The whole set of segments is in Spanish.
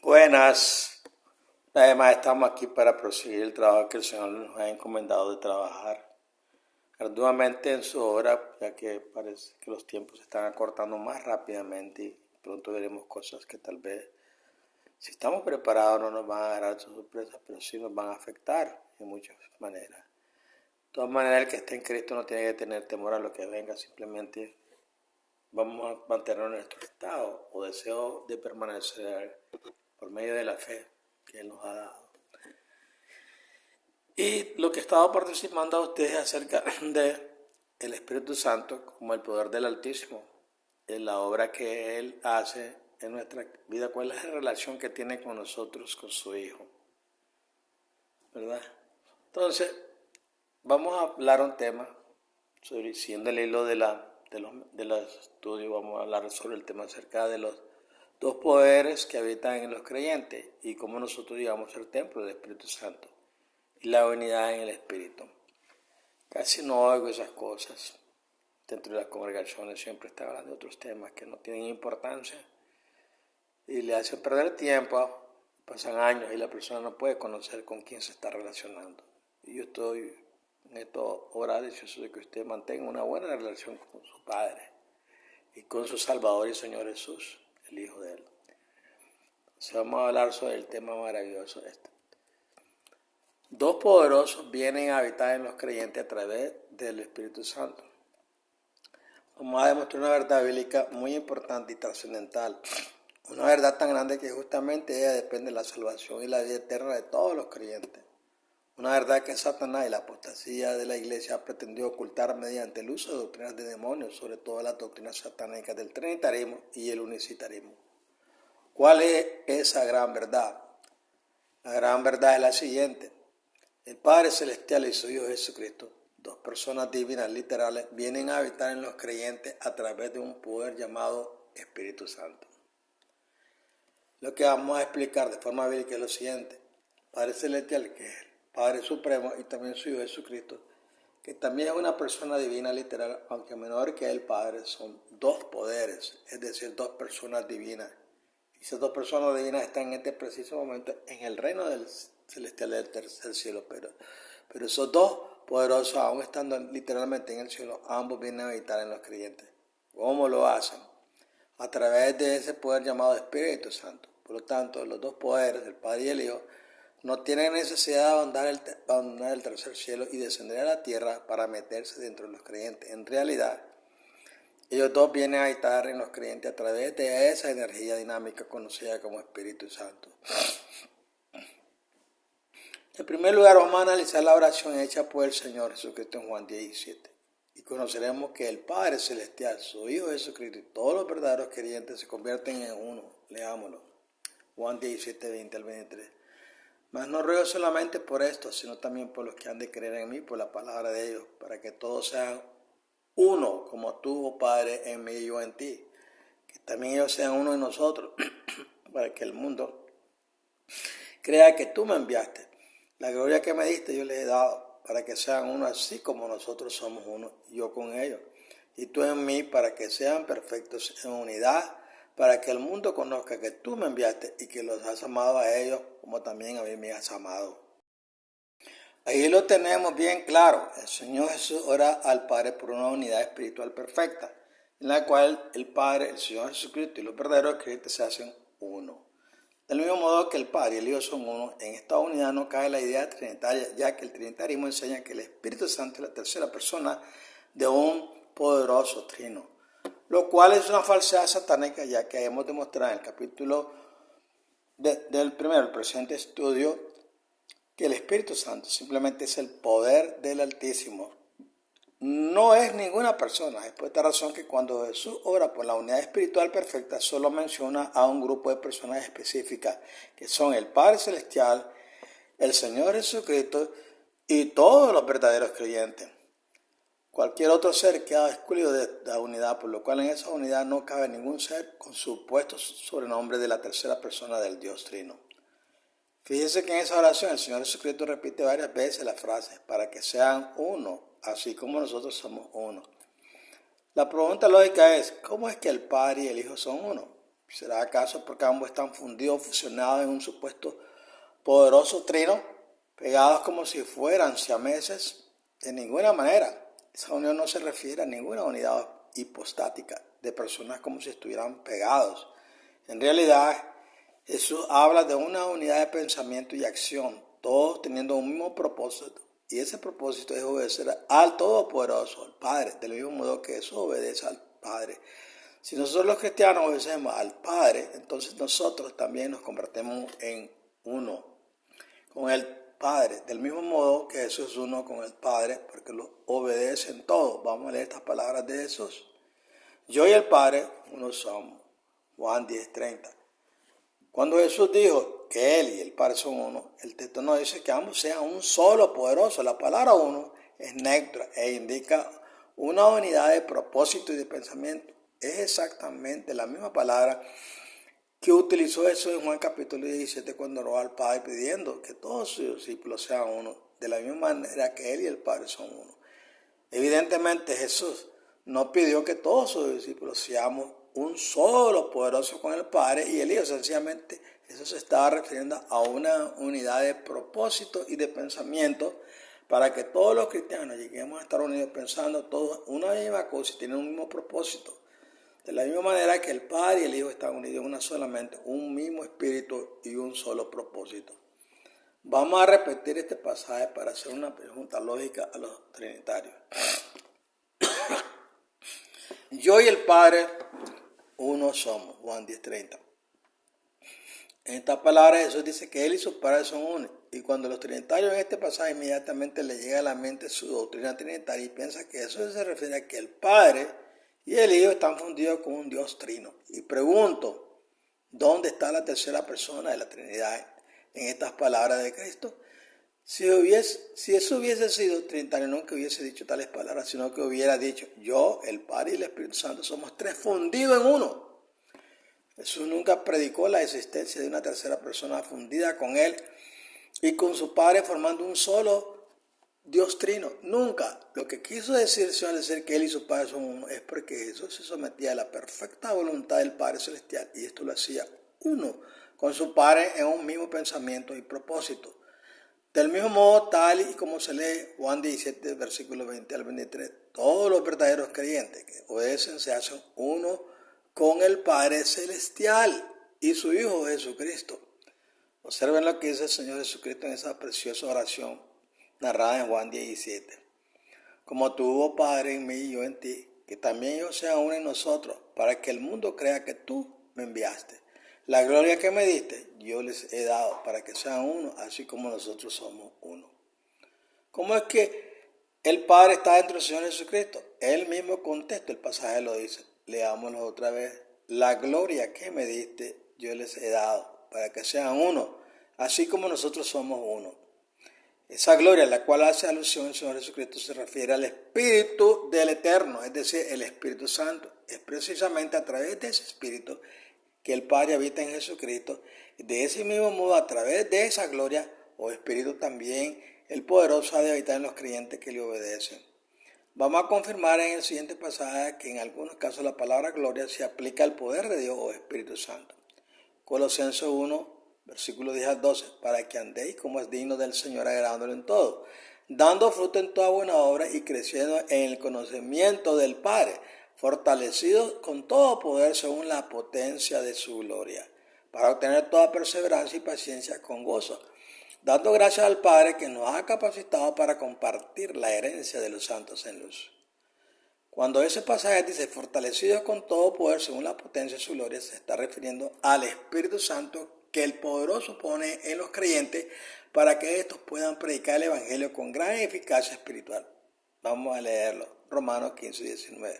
Buenas. Además, estamos aquí para proseguir el trabajo que el Señor nos ha encomendado de trabajar arduamente en su obra, ya que parece que los tiempos se están acortando más rápidamente y pronto veremos cosas que tal vez, si estamos preparados, no nos van a agarrar sorpresas, pero sí nos van a afectar en muchas maneras. De todas maneras, el que esté en Cristo no tiene que tener temor a lo que venga, simplemente vamos a mantener nuestro estado o deseo de permanecer por medio de la fe que Él nos ha dado. Y lo que he estado participando a ustedes acerca de el Espíritu Santo como el poder del Altísimo, en la obra que Él hace en nuestra vida, cuál es la relación que tiene con nosotros, con su Hijo, ¿verdad? Entonces, vamos a hablar un tema, siguiendo el hilo de los estudios, vamos a hablar sobre el tema acerca de los dos poderes que habitan en los creyentes y cómo nosotros llegamos al templo del Espíritu Santo y la unidad en el Espíritu. Casi no oigo esas cosas. Dentro de las congregaciones siempre está hablando de otros temas que no tienen importancia y le hacen perder tiempo. Pasan años y la persona no puede conocer con quién se está relacionando. Y yo estoy en esto ahora deseoso de que usted mantenga una buena relación con su Padre y con su Salvador y Señor Jesús, el Hijo de Él. Entonces vamos a hablar sobre el tema maravilloso este. Dos poderosos vienen a habitar en los creyentes a través del Espíritu Santo. Vamos a demostrar una verdad bíblica muy importante y trascendental. Una verdad tan grande que justamente ella depende de la salvación y la vida eterna de todos los creyentes. Una verdad que Satanás y la apostasía de la iglesia ha pretendido ocultar mediante el uso de doctrinas de demonios, sobre todo las doctrinas satánicas del trinitarismo y el unicitarismo. ¿Cuál es esa gran verdad? La gran verdad es la siguiente. El Padre Celestial y su Hijo Jesucristo, dos personas divinas literales, vienen a habitar en los creyentes a través de un poder llamado Espíritu Santo. Lo que vamos a explicar de forma bíblica es lo siguiente. Padre Celestial, que es el Padre Supremo, y también su Hijo Jesucristo, que también es una persona divina literal, aunque menor que el Padre, son dos poderes, es decir, dos personas divinas. Y esas dos personas divinas están en este preciso momento en el reino del celestial del tercer cielo, pero esos dos poderosos, aún estando literalmente en el cielo, ambos vienen a habitar en los creyentes. ¿Cómo lo hacen? A través de ese poder llamado Espíritu Santo. Por lo tanto, los dos poderes, el Padre y el Hijo, no tienen necesidad de abandonar el tercer cielo y descender a la tierra para meterse dentro de los creyentes. En realidad, ellos dos vienen a habitar en los creyentes a través de esa energía dinámica conocida como Espíritu Santo. En primer lugar, vamos a analizar la oración hecha por el Señor Jesucristo en Juan 17. Y conoceremos que el Padre Celestial, su Hijo Jesucristo y todos los verdaderos creyentes se convierten en uno. Leámoslo. Juan 17, 20 al 23. Mas no ruego solamente por esto, sino también por los que han de creer en mí, por la palabra de ellos, para que todos sean uno, como tú, oh Padre, en mí y yo en ti. Que también ellos sean uno en nosotros, para que el mundo crea que tú me enviaste. La gloria que me diste yo les he dado, para que sean uno así como nosotros somos uno, yo con ellos. Y tú en mí, para que sean perfectos en unidad, para que el mundo conozca que tú me enviaste y que los has amado a ellos, como también a mí me has amado. Ahí lo tenemos bien claro. El Señor Jesús ora al Padre por una unidad espiritual perfecta, en la cual el Padre, el Señor Jesucristo y los verdaderos creyentes se hacen uno. Del mismo modo que el Padre y el Hijo son uno, en esta unidad no cabe la idea trinitaria, ya que el trinitarismo enseña que el Espíritu Santo es la tercera persona de un poderoso trino, lo cual es una falsedad satánica, ya que hemos demostrado en el capítulo del presente estudio que el Espíritu Santo simplemente es el poder del Altísimo. No es ninguna persona. Es por esta razón que cuando Jesús ora por la unidad espiritual perfecta, solo menciona a un grupo de personas específicas, que son el Padre Celestial, el Señor Jesucristo y todos los verdaderos creyentes. Cualquier otro ser queda excluido de la unidad, por lo cual en esa unidad no cabe ningún ser con supuesto sobrenombre de la tercera persona del Dios Trino. Fíjense que en esa oración el Señor Jesucristo repite varias veces la frase, para que sean uno, así como nosotros somos uno. La pregunta lógica es, ¿cómo es que el Padre y el Hijo son uno? ¿Será acaso porque ambos están fundidos, fusionados en un supuesto poderoso trino, pegados como si fueran siameses? De ninguna manera. Esa unión no se refiere a ninguna unidad hipostática de personas como si estuvieran pegados. En realidad, Jesús habla de una unidad de pensamiento y acción, todos teniendo un mismo propósito. Y ese propósito es obedecer al Todopoderoso, al Padre, del mismo modo que Jesús obedece al Padre. Si nosotros los cristianos obedecemos al Padre, entonces nosotros también nos convertimos en uno con el Padre, del mismo modo que Jesús es uno con el Padre, porque lo obedece en todo. Vamos a leer estas palabras de Jesús. Yo y el Padre uno somos. Juan 10:30. Cuando Jesús dijo que Él y el Padre son uno, el texto nos dice que ambos sean un solo poderoso. La palabra uno es neutra e indica una unidad de propósito y de pensamiento. Es exactamente la misma palabra que utilizó Jesús en Juan capítulo 17 cuando oró al Padre pidiendo que todos sus discípulos sean uno, de la misma manera que Él y el Padre son uno. Evidentemente Jesús no pidió que todos sus discípulos seamos un solo poderoso con el Padre y el Hijo. Sencillamente eso se estaba refiriendo a una unidad de propósito y de pensamiento para que todos los cristianos lleguemos a estar unidos pensando todos una misma cosa y tienen un mismo propósito. De la misma manera que el Padre y el Hijo están unidos en una solamente, un mismo espíritu y un solo propósito. Vamos a repetir este pasaje para hacer una pregunta lógica a los trinitarios. Yo y el Padre uno somos, Juan 10:30. En esta palabra Jesús dice que Él y su Padre son uno. Y cuando los trinitarios en este pasaje inmediatamente le llega a la mente su doctrina trinitaria y piensa que eso se refiere a que el Padre y el Hijo están fundidos con un Dios trino. Y pregunto, ¿dónde está la tercera persona de la Trinidad en estas palabras de Cristo? Si eso hubiese sido trinitario, nunca hubiese dicho tales palabras, sino que hubiera dicho, yo, el Padre y el Espíritu Santo somos tres fundidos en uno. Jesús nunca predicó la existencia de una tercera persona fundida con Él y con su Padre formando un solo Dios trino. Nunca. Lo que quiso decir al decir que Él y su Padre son uno es porque Jesús se sometía a la perfecta voluntad del Padre Celestial y esto lo hacía uno con su Padre en un mismo pensamiento y propósito. Del mismo modo, tal y como se lee Juan 17, versículo 20 al 23, todos los verdaderos creyentes que obedecen se hacen uno con el Padre Celestial y su Hijo Jesucristo. Observen lo que dice el Señor Jesucristo en esa preciosa oración narrada en Juan 17. Como tú, oh Padre, en mí y yo en ti, que también yo sea uno en nosotros, para que el mundo crea que tú me enviaste. La gloria que me diste, yo les he dado, para que sean uno, así como nosotros somos uno. ¿Cómo es que el Padre está dentro del Señor Jesucristo? Él mismo contesta, el pasaje lo dice. Leámoslo otra vez. La gloria que me diste, yo les he dado, para que sean uno, así como nosotros somos uno. Esa gloria a la cual hace alusión el Señor Jesucristo se refiere al Espíritu del Eterno, es decir, el Espíritu Santo. Es precisamente a través de ese Espíritu que el Padre habita en Jesucristo. De ese mismo modo, a través de esa gloria o Espíritu también, el poderoso ha de habitar en los creyentes que le obedecen. Vamos a confirmar en el siguiente pasaje que en algunos casos la palabra gloria se aplica al poder de Dios o Espíritu Santo. Colosenses 1, versículo 10 al 12, para que andéis como es digno del Señor, agradándolo en todo, dando fruto en toda buena obra y creciendo en el conocimiento del Padre, fortalecidos con todo poder según la potencia de su gloria, para obtener toda perseverancia y paciencia con gozo, dando gracias al Padre que nos ha capacitado para compartir la herencia de los santos en luz. Cuando ese pasaje dice fortalecidos con todo poder según la potencia de su gloria, se está refiriendo al Espíritu Santo que el poderoso pone en los creyentes para que estos puedan predicar el Evangelio con gran eficacia espiritual. Vamos a leerlo, Romanos 15:19.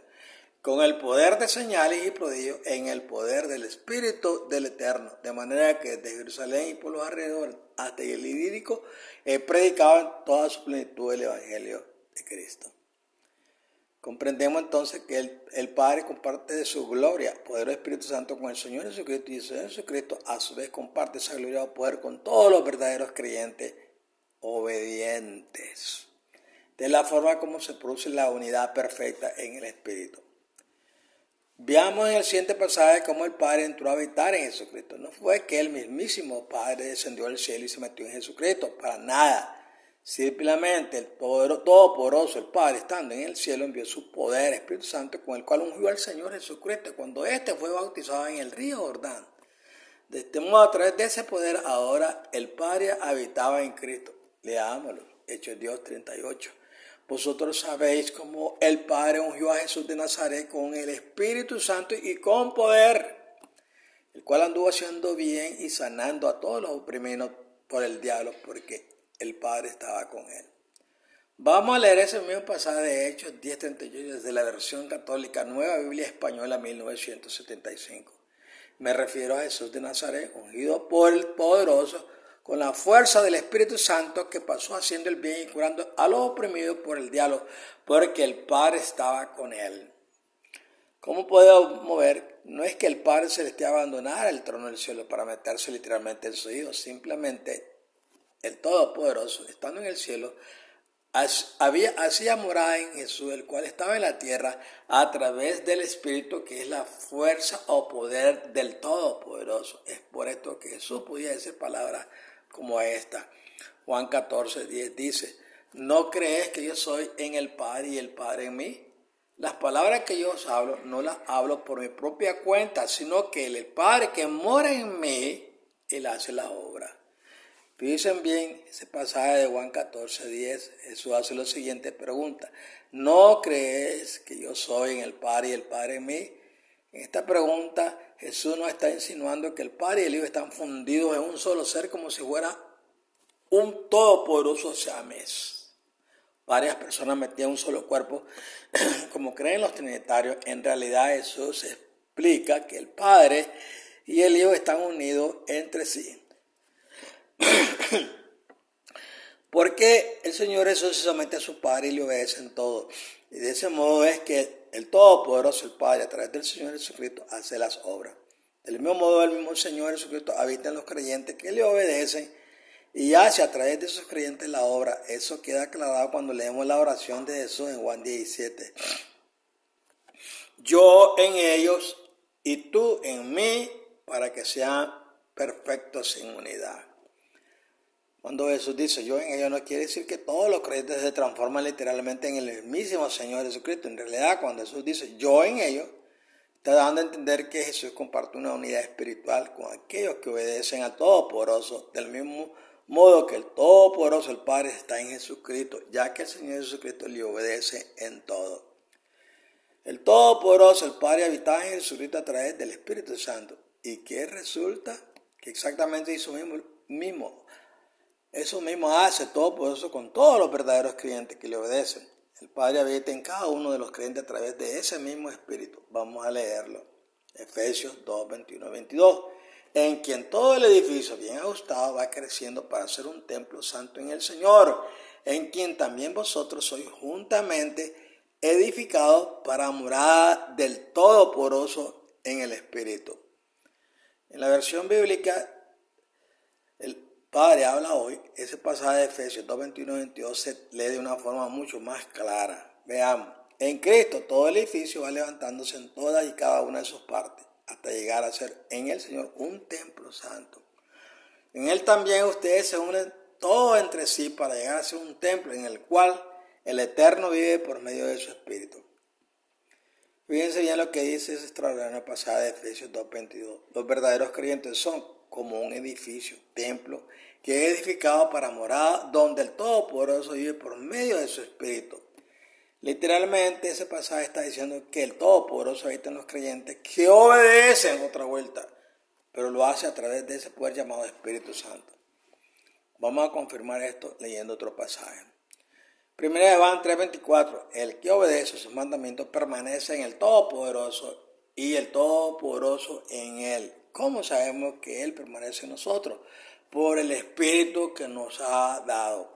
Con el poder de señales y prodigios en el poder del Espíritu del Eterno, de manera que desde Jerusalén y por los alrededores hasta el Ilírico he predicado en toda su plenitud el Evangelio de Cristo. Comprendemos entonces que el Padre comparte de su gloria, poder del Espíritu Santo con el Señor Jesucristo y el Señor Jesucristo a su vez comparte esa gloria o poder con todos los verdaderos creyentes obedientes. De la forma como se produce la unidad perfecta en el Espíritu. Veamos en el siguiente pasaje cómo el Padre entró a habitar en Jesucristo. No fue que el mismísimo Padre descendió del cielo y se metió en Jesucristo, para nada. Simplemente el Todopoderoso, el Padre, estando en el cielo, envió su poder, Espíritu Santo, con el cual ungió al Señor Jesucristo cuando éste fue bautizado en el río Jordán. De este modo, a través de ese poder, ahora el Padre habitaba en Cristo. Leámoslo, Hechos Dios 38. Vosotros sabéis cómo el Padre ungió a Jesús de Nazaret con el Espíritu Santo y con poder, el cual anduvo haciendo bien y sanando a todos los oprimidos por el diablo, porque el Padre estaba con él. Vamos a leer ese mismo pasaje de Hechos 10:38 desde la versión católica Nueva Biblia Española 1975. Me refiero a Jesús de Nazaret, ungido por el poderoso, con la fuerza del Espíritu Santo, que pasó haciendo el bien y curando a los oprimidos por el diablo, porque el Padre estaba con él. ¿Cómo podemos ver? No es que el Padre Celestial abandonara el trono del cielo para meterse literalmente en su Hijo, simplemente el Todopoderoso, estando en el cielo, hacía morada en Jesús, el cual estaba en la tierra, a través del Espíritu, que es la fuerza o poder del Todopoderoso. Es por esto que Jesús podía decir palabras como esta. Juan 14:10 dice: ¿no crees que yo soy en el Padre y el Padre en mí? Las palabras que yo os hablo, no las hablo por mi propia cuenta, sino que el Padre que mora en mí, Él hace la obra. Fíjense bien ese pasaje de Juan 14:10. Jesús hace la siguiente pregunta: ¿no crees que yo soy en el Padre y el Padre en mí? En esta pregunta Jesús nos está insinuando que el Padre y el Hijo están fundidos en un solo ser, como si fuera un todopoderoso siamés. Varias personas metidas en un solo cuerpo, como creen los trinitarios. En realidad Jesús explica que el Padre y el Hijo están unidos entre sí. Porque el Señor Jesús se somete a su Padre y le obedece en todo. Y de ese modo es que el Todopoderoso, el Padre, a través del Señor Jesucristo, hace las obras. Del mismo modo, el mismo Señor Jesucristo habita en los creyentes que le obedecen y hace a través de esos creyentes la obra. Eso queda aclarado cuando leemos la oración de Jesús en Juan 17. Yo en ellos y tú en mí, para que sean perfectos en unidad. Cuando Jesús dice yo en ellos, no quiere decir que todos los creyentes se transforman literalmente en el mismísimo Señor Jesucristo. En realidad, cuando Jesús dice yo en ellos, está dando a entender que Jesús comparte una unidad espiritual con aquellos que obedecen al Todopoderoso, del mismo modo que el Todopoderoso, el Padre, está en Jesucristo, ya que el Señor Jesucristo le obedece en todo. El Todopoderoso, el Padre, habitaba en Jesucristo a través del Espíritu Santo. ¿Y qué resulta? Que exactamente eso mismo hace Todopoderoso con todos los verdaderos creyentes que le obedecen. El Padre habita en cada uno de los creyentes a través de ese mismo Espíritu. Vamos a leerlo. Efesios 2:21-22. En quien todo el edificio bien ajustado va creciendo para ser un templo santo en el Señor, en quien también vosotros sois juntamente edificados para morada del Todopoderoso en el Espíritu. En la versión bíblica, el Padre habla hoy, ese pasaje de Efesios 2:21-22 se lee de una forma mucho más clara. Veamos, en Cristo todo el edificio va levantándose en todas y cada una de sus partes, hasta llegar a ser en el Señor un templo santo. En Él también ustedes se unen todos entre sí para llegar a ser un templo en el cual el Eterno vive por medio de su Espíritu. Fíjense bien lo que dice ese extraordinario pasaje de Efesios 2:22. Los verdaderos creyentes son como un edificio, templo, que es edificado para morada, donde el Todopoderoso vive por medio de su Espíritu. Literalmente ese pasaje está diciendo que el Todopoderoso habita en los creyentes que obedecen otra vuelta, pero lo hace a través de ese poder llamado Espíritu Santo. Vamos a confirmar esto leyendo otro pasaje. Primera de Juan 3:24. El que obedece sus mandamientos permanece en el Todopoderoso y el Todopoderoso en él. ¿Cómo sabemos que Él permanece en nosotros? Por el Espíritu que nos ha dado.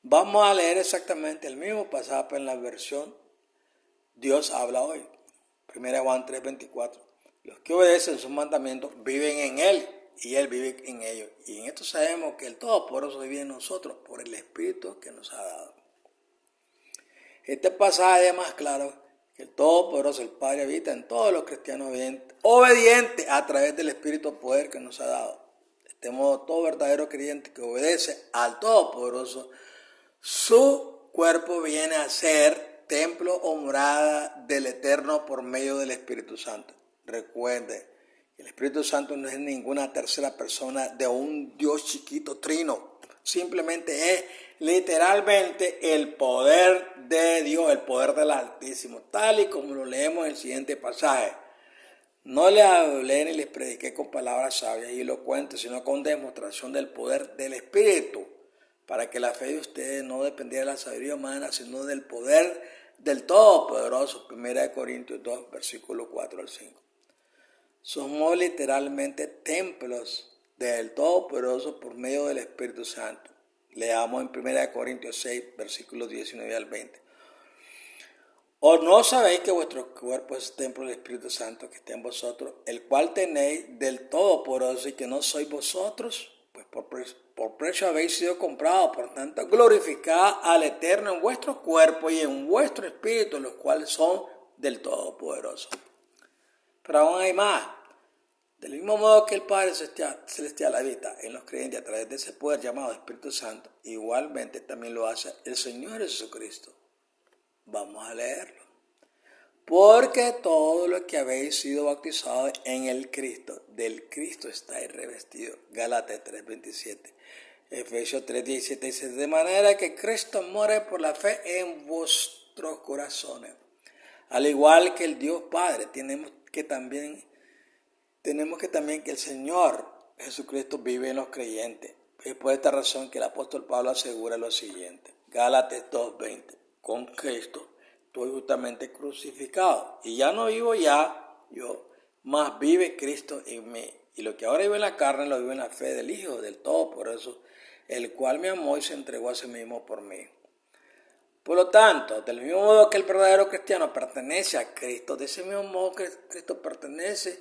Vamos a leer exactamente el mismo pasaje en la versión Dios habla hoy. Primera de Juan 3:24. Los que obedecen sus mandamientos viven en Él y Él vive en ellos. Y en esto sabemos que el Todopoderoso vive en nosotros por el Espíritu que nos ha dado. Este pasaje es más claro El Todopoderoso, el Padre, habita en todos los cristianos obedientes a través del Espíritu poder que nos ha dado. De este modo, todo verdadero creyente que obedece al Todopoderoso, su cuerpo viene a ser templo o morada del Eterno por medio del Espíritu Santo. Recuerde, el Espíritu Santo no es ninguna tercera persona de un Dios chiquito trino. Simplemente es literalmente el poder de Dios, el poder del Altísimo, tal y como lo leemos en el siguiente pasaje. No les hablé ni les prediqué con palabras sabias y elocuentes, sino con demostración del poder del Espíritu, para que la fe de ustedes no dependiera de la sabiduría humana, sino del poder del Todopoderoso. 1 Corintios 2, versículo 4 al 5. Somos literalmente templos del Todopoderoso por medio del Espíritu Santo. Leamos en 1 Corintios 6, versículos 19 al 20. ¿O no sabéis que vuestro cuerpo es templo del Espíritu Santo que está en vosotros, el cual tenéis del Todopoderoso y que no sois vosotros? Pues por precio habéis sido comprados, por tanto glorificad al Eterno en vuestro cuerpo y en vuestro espíritu, los cuales son del Todopoderoso. Pero aún hay más. Del mismo modo que el Padre Celestial habita en los creyentes a través de ese poder llamado Espíritu Santo, igualmente también lo hace el Señor Jesucristo. Vamos a leerlo. Porque todo lo que habéis sido bautizados en el Cristo, del Cristo estáis revestidos. Gálatas 3:27. Efesios 3:17 dice, de manera que Cristo muere por la fe en vuestros corazones. Al igual que el Dios Padre, tenemos que también que el Señor Jesucristo vive en los creyentes. Es por esta razón que el apóstol Pablo asegura lo siguiente. Gálatas 2:20. Con Cristo estoy justamente crucificado. Y ya no vivo yo, mas vive Cristo en mí. Y lo que ahora vivo en la carne, lo vivo en la fe del Hijo del Todopoderoso, el cual me amó y se entregó a sí mismo por mí. Por lo tanto, del mismo modo que el verdadero cristiano pertenece a Cristo, de ese mismo modo que Cristo pertenece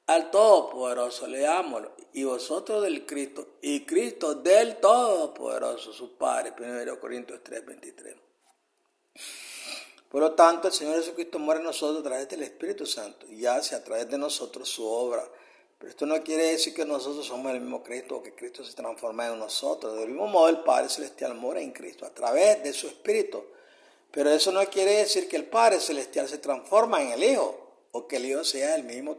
al Todopoderoso, leámoslo, y vosotros del Cristo, y Cristo del Todopoderoso, su Padre, 1 Corintios 3:23. Por lo tanto, el Señor Jesucristo muere en nosotros a través del Espíritu Santo y hace a través de nosotros su obra. Pero esto no quiere decir que nosotros somos el mismo Cristo o que Cristo se transforma en nosotros. Del mismo modo, el Padre Celestial mora en Cristo a través de su Espíritu. Pero eso no quiere decir que el Padre Celestial se transforma en el Hijo o que el Hijo sea el mismo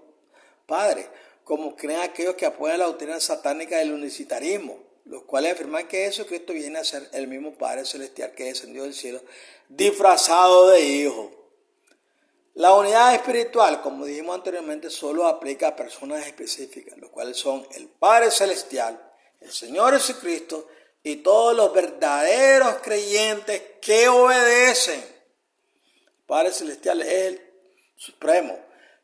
Padre, como creen aquellos que apoyan la doctrina satánica del unicitarismo, los cuales afirman que Jesucristo viene a ser el mismo Padre Celestial que descendió del cielo, disfrazado de Hijo. La unidad espiritual, como dijimos anteriormente, solo aplica a personas específicas, los cuales son el Padre Celestial, el Señor Jesucristo y todos los verdaderos creyentes que obedecen. El Padre Celestial es el Supremo,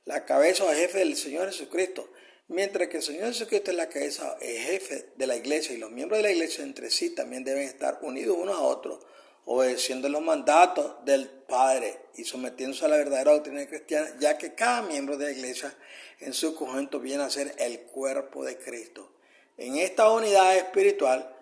la cabeza o jefe del Señor Jesucristo, mientras que el Señor Jesucristo es la cabeza, el jefe de la iglesia, y los miembros de la iglesia entre sí también deben estar unidos unos a otros, obedeciendo los mandatos del Padre y sometiéndose a la verdadera doctrina cristiana, ya que cada miembro de la iglesia en su conjunto viene a ser el cuerpo de Cristo. En esta unidad espiritual,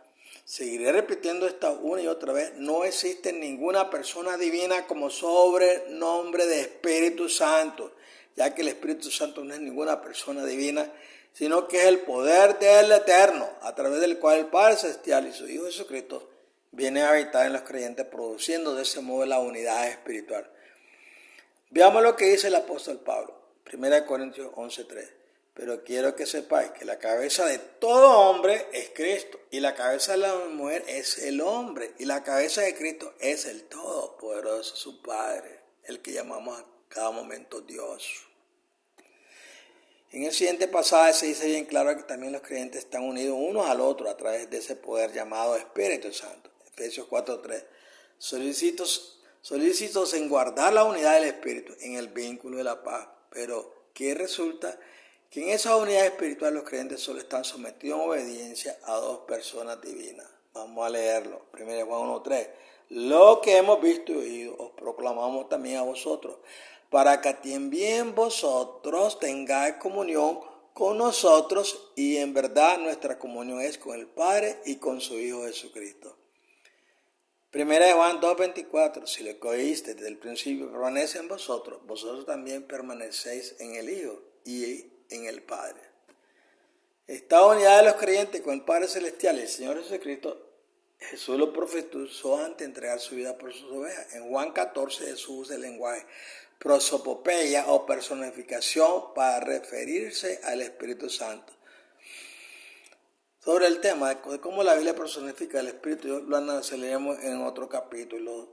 seguiré repitiendo esta una y otra vez, no existe ninguna persona divina como sobrenombre de Espíritu Santo, ya que el Espíritu Santo no es ninguna persona divina, sino que es el poder del Eterno, a través del cual el Padre Celestial y su Hijo Jesucristo viene a habitar en los creyentes, produciendo de ese modo la unidad espiritual. Veamos lo que dice el apóstol Pablo, 1 Corintios 11:3. Pero quiero que sepáis que la cabeza de todo hombre es Cristo, y la cabeza de la mujer es el hombre, y la cabeza de Cristo es el Todopoderoso, su Padre, el que llamamos a cada momento Dios. En el siguiente pasaje se dice bien claro que también los creyentes están unidos unos al otro a través de ese poder llamado Espíritu Santo. Efesios 4:3. Solícitos en guardar la unidad del Espíritu en el vínculo de la paz. Pero, ¿qué resulta? Que en esa unidad espiritual los creyentes solo están sometidos en obediencia a dos personas divinas. Vamos a leerlo. 1 Juan 1:3. Lo que hemos visto y oído os proclamamos también a vosotros, para que también vosotros tengáis comunión con nosotros, y en verdad nuestra comunión es con el Padre y con su Hijo Jesucristo. Primera de Juan 2:24, si lo que oíste desde el principio permanece en vosotros, vosotros también permanecéis en el Hijo y en el Padre. Esta unidad de los creyentes con el Padre Celestial y el Señor Jesucristo, Jesús lo profetizó antes de entregar su vida por sus ovejas. En Juan 14 Jesús usa el lenguaje prosopopeia o personificación para referirse al Espíritu Santo. Sobre el tema de cómo la Biblia personifica el Espíritu, lo analizaremos en otro capítulo.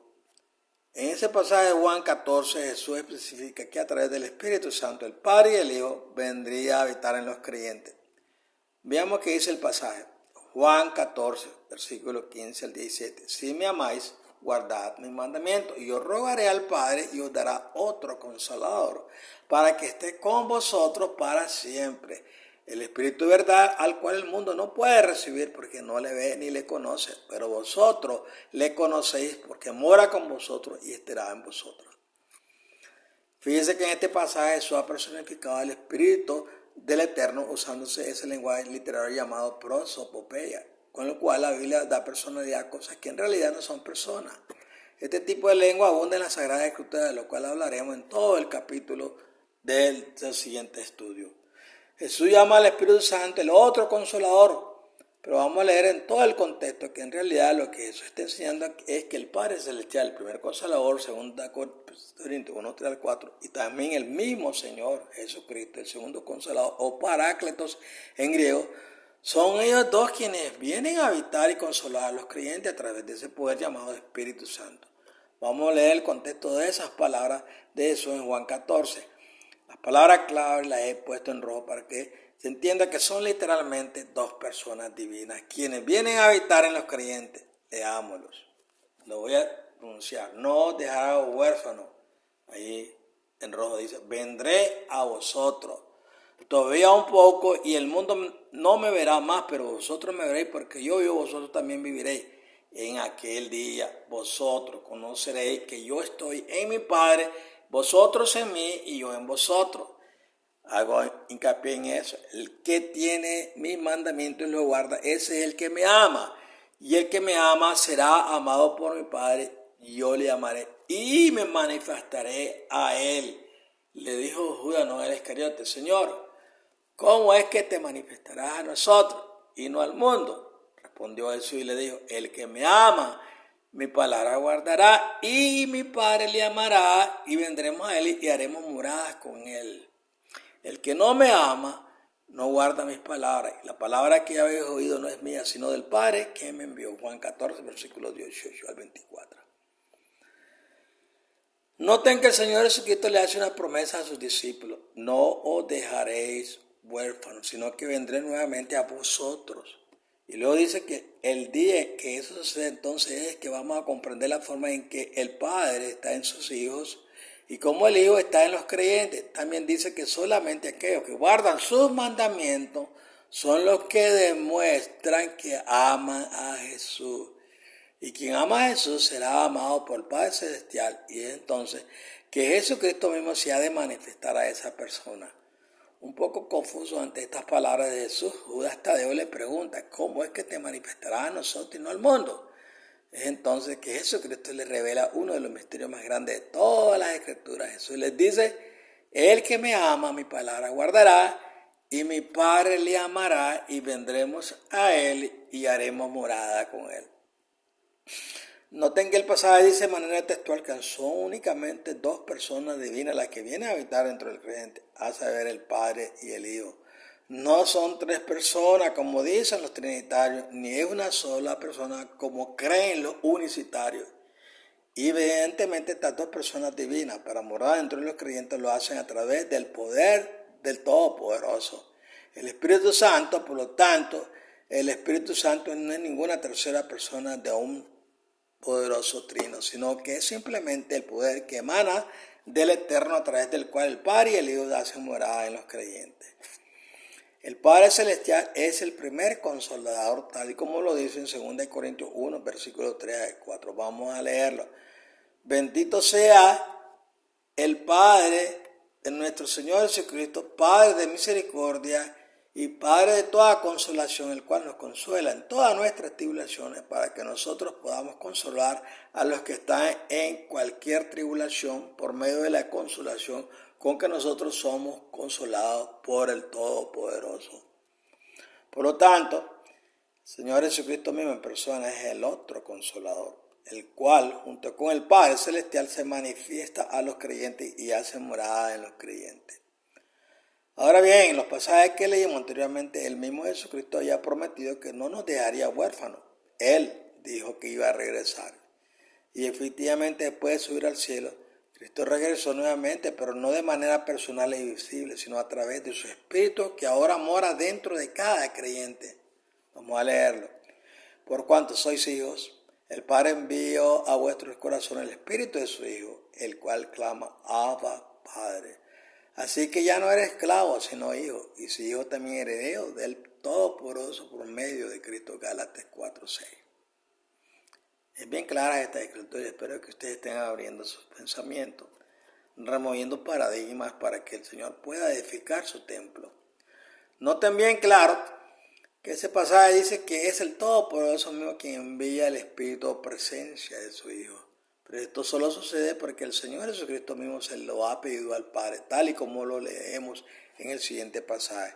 En ese pasaje de Juan 14, Jesús especifica que a través del Espíritu Santo, el Padre y el Hijo vendría a habitar en los creyentes. Veamos qué dice el pasaje. Juan 14, versículos 15 al 17. Si me amáis, guardad mis mandamientos, y yo rogaré al Padre y os dará otro Consolador, para que esté con vosotros para siempre. El Espíritu de verdad, al cual el mundo no puede recibir porque no le ve ni le conoce, pero vosotros le conocéis porque mora con vosotros y estará en vosotros. Fíjense que en este pasaje Jesús ha personificado el Espíritu del Eterno usándose ese lenguaje literario llamado prosopopeia, con lo cual la Biblia da personalidad a cosas que en realidad no son personas. Este tipo de lengua abunda en la Sagrada Escritura, de lo cual hablaremos en todo el capítulo del siguiente estudio. Jesús llama al Espíritu Santo el otro Consolador, pero vamos a leer en todo el contexto que en realidad lo que Jesús está enseñando es que el Padre Celestial, el primer Consolador, según Corintios 1, 3 al 4, y también el mismo Señor Jesucristo, el segundo Consolador, o Parácletos en griego, son ellos dos quienes vienen a habitar y consolar a los creyentes a través de ese poder llamado Espíritu Santo. Vamos a leer el contexto de esas palabras de Jesús en Juan 14. Las palabras clave las he puesto en rojo para que se entienda que son literalmente dos personas divinas quienes vienen a habitar en los creyentes. Leámoslos. Lo voy a pronunciar. No os dejará huérfano. Ahí en rojo dice, vendré a vosotros. Todavía un poco y el mundo no me verá más, pero vosotros me veréis porque yo vivo, vosotros también viviréis. En aquel día vosotros conoceréis que yo estoy en mi Padre, vosotros en mí y yo en vosotros. Hago hincapié en eso. El que tiene mis mandamientos y los guarda, ese es el que me ama. Y el que me ama será amado por mi Padre, y yo le amaré y me manifestaré a él. Le dijo Judas, no el Iscariote, Señor, ¿cómo es que te manifestarás a nosotros y no al mundo? Respondió Jesús y le dijo, el que me ama, mi palabra guardará y mi Padre le amará y vendremos a él y haremos moradas con él. El que no me ama no guarda mis palabras. La palabra que habéis oído no es mía, sino del Padre que me envió. Juan 14, versículos 18 al 24. Noten que el Señor Jesucristo le hace una promesa a sus discípulos. No os dejaréis huérfanos, sino que vendré nuevamente a vosotros. Y luego dice que el día que eso sucede, entonces es que vamos a comprender la forma en que el Padre está en sus hijos y cómo el Hijo está en los creyentes. También dice que solamente aquellos que guardan sus mandamientos son los que demuestran que aman a Jesús. Y quien ama a Jesús será amado por el Padre Celestial. Y es entonces que Jesucristo mismo se ha de manifestar a esa persona. Un poco confuso ante estas palabras de Jesús, Judas Tadeo le pregunta, ¿cómo es que te manifestarás a nosotros y no al mundo? Es entonces que Jesucristo le revela uno de los misterios más grandes de todas las Escrituras. Jesús les dice, el que me ama, mi palabra guardará, y mi Padre le amará, y vendremos a él y haremos morada con él. Noten que el pasaje dice de manera textual que son únicamente dos personas divinas las que vienen a habitar dentro del creyente, a saber el Padre y el Hijo. No son tres personas como dicen los trinitarios, ni es una sola persona como creen los unicitarios. Y evidentemente estas dos personas divinas para morar dentro de los creyentes lo hacen a través del poder del Todopoderoso. El Espíritu Santo, por lo tanto, el Espíritu Santo no es ninguna tercera persona de un poderoso trino, sino que es simplemente el poder que emana del Eterno a través del cual el Padre y el Hijo hacen morada en los creyentes. El Padre Celestial es el primer consolador, tal y como lo dice en 2 Corintios 1, versículos 3 al 4. Vamos a leerlo. Bendito sea el Padre de nuestro Señor Jesucristo, Padre de misericordia, y Padre de toda consolación, el cual nos consuela en todas nuestras tribulaciones, para que nosotros podamos consolar a los que están en cualquier tribulación por medio de la consolación con que nosotros somos consolados por el Todopoderoso. Por lo tanto, el Señor Jesucristo mismo en persona es el otro consolador, el cual junto con el Padre Celestial se manifiesta a los creyentes y hace morada en los creyentes. Ahora bien, en los pasajes que leímos anteriormente, el mismo Jesucristo había prometido que no nos dejaría huérfanos. Él dijo que iba a regresar. Y efectivamente, después de subir al cielo, Cristo regresó nuevamente, pero no de manera personal e visible, sino a través de su Espíritu que ahora mora dentro de cada creyente. Vamos a leerlo. Por cuanto sois hijos, el Padre envió a vuestros corazones el Espíritu de su Hijo, el cual clama, Abba, Padre. Así que ya no eres esclavo, sino hijo, y si hijo también heredero del Todopoderoso por medio de Cristo. Gálatas 4:6. Es bien clara esta escritura y espero que ustedes estén abriendo sus pensamientos, removiendo paradigmas para que el Señor pueda edificar su templo. Noten bien claro que ese pasaje dice que es el Todopoderoso mismo quien envía el Espíritu o presencia de su Hijo. Pero esto solo sucede porque el Señor Jesucristo mismo se lo ha pedido al Padre, tal y como lo leemos en el siguiente pasaje.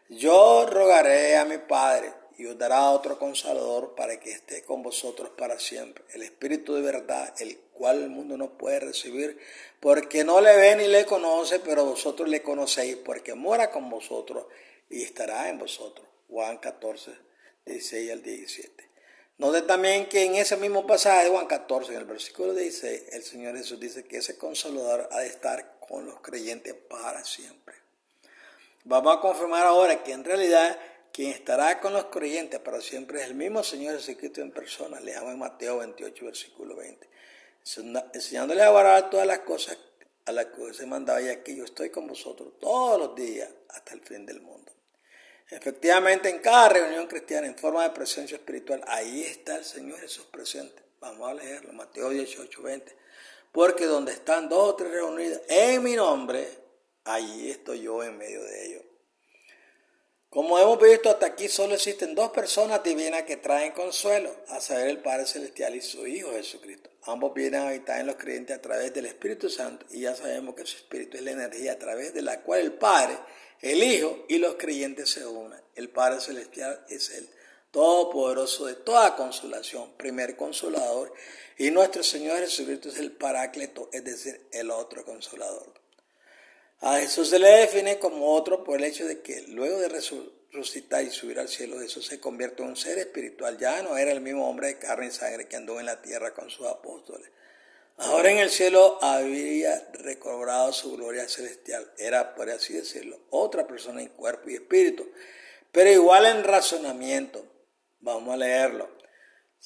Yo rogaré a mi Padre y os dará otro Consolador para que esté con vosotros para siempre, el Espíritu de verdad, el cual el mundo no puede recibir, porque no le ve ni le conoce, pero vosotros le conocéis, porque mora con vosotros y estará en vosotros. Juan 14, 16 al 17. Note también que en ese mismo pasaje de Juan 14, en el versículo 16, el Señor Jesús dice que ese Consolador ha de estar con los creyentes para siempre. Vamos a confirmar ahora que en realidad quien estará con los creyentes para siempre es el mismo Señor Jesucristo en persona. Leamos en Mateo 28, versículo 20. Enseñándoles a guardar todas las cosas a las que os he mandado, y aquí yo estoy con vosotros todos los días hasta el fin del mundo. Efectivamente, en cada reunión cristiana en forma de presencia espiritual, ahí está el Señor Jesús presente. Vamos a leerlo, Mateo 18, 20. Porque donde están dos o tres reunidos en mi nombre, allí estoy yo en medio de ellos. Como hemos visto hasta aquí, solo existen dos personas divinas que traen consuelo, a saber, el Padre Celestial y su Hijo Jesucristo. Ambos vienen a habitar en los creyentes a través del Espíritu Santo, y ya sabemos que su Espíritu es la energía a través de la cual el Padre, el Hijo y los creyentes se unen. El Padre Celestial es el Todopoderoso de toda consolación, primer Consolador, y nuestro Señor Jesucristo es el Paráclito, es decir, el otro Consolador. A Jesús se le define como otro por el hecho de que luego de resucitar y subir al cielo, Jesús se convierte en un ser espiritual. Ya no era el mismo hombre de carne y sangre que andó en la tierra con sus apóstoles. Ahora en el cielo había recobrado su gloria celestial. Era, por así decirlo, otra persona en cuerpo y espíritu, pero igual en razonamiento. Vamos a leerlo.